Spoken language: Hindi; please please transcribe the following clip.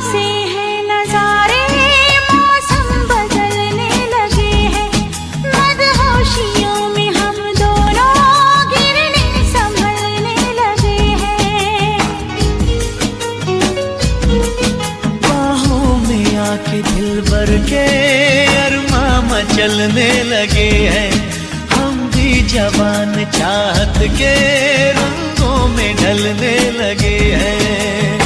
से हैं नजारे, मौसम बदलने लगे हैं, मदहोशियों में हम दोनों गिरने संभलने लगे हैं। बाहों में आके दिल भर के अरमां मचलने लगे हैं, हम भी जवान चाहत के रंगों में ढलने लगे हैं।